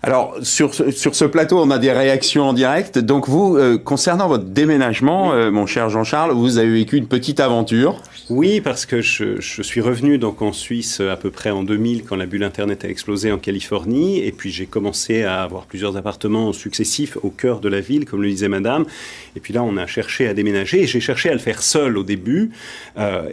Alors, sur ce plateau, on a des réactions en direct. Donc vous, concernant votre déménagement, mon cher Jean-Charles, vous avez vécu une petite aventure. Oui, parce que je suis revenu donc en Suisse à peu près en 2000 quand la bulle Internet a explosé en Californie. Et puis j'ai commencé à avoir plusieurs appartements successifs au cœur de la ville, comme le disait madame. Et puis là, on a cherché à déménager. Et j'ai cherché à le faire seul au début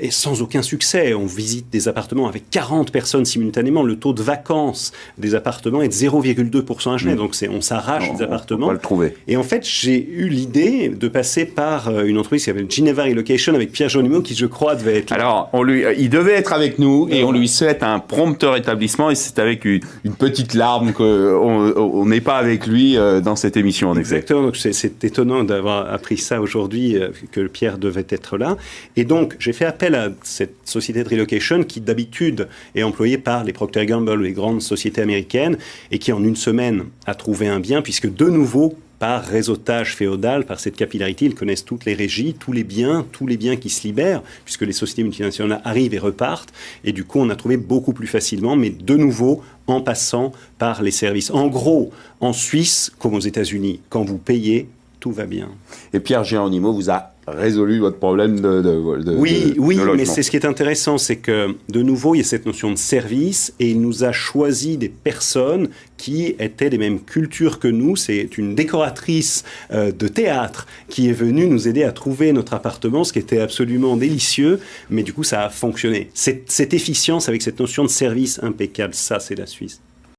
et sans aucun succès. On visite des appartements avec 40 personnes simultanément. Le taux de vacances des appartements est de 0,2% à Genève. Donc on s'arrache des appartements. On va le trouver. Et en fait, j'ai eu l'idée de passer par une entreprise qui s'appelle Geneva Relocation avec Pierre Jonimo, qui je crois devait être là. Alors, il devait être avec nous et on lui souhaite un prompt rétablissement. Et c'est avec une petite larme qu'on n'est pas avec lui dans cette émission, en effet. Exactement. Donc c'est étonnant d'avoir appris ça aujourd'hui, que Pierre devait être là. Et donc, j'ai fait appel à cette société de relocation qui, d'habitude, est employée par les Procter & Gamble, les grandes sociétés américaines, et qui, en une semaine, a trouvé un bien, puisque de nouveau, par réseautage féodal, par cette capillarité, ils connaissent toutes les régies, tous les biens qui se libèrent, puisque les sociétés multinationales arrivent et repartent. Et du coup, on a trouvé beaucoup plus facilement, mais de nouveau, en passant par les services. En gros, en Suisse, comme aux États-Unis, quand vous payez, tout va bien. Et Pierre Geronimo vous a résolu votre problème de Oui, logement. Mais c'est ce qui est intéressant, c'est que, de nouveau, il y a cette notion de service, et il nous a choisi des personnes qui étaient des mêmes cultures que nous. C'est une décoratrice de théâtre qui est venue nous aider à trouver notre appartement, ce qui était absolument délicieux, mais du coup, ça a fonctionné. Cette efficience avec cette notion de service impeccable, ça, c'est la Suisse.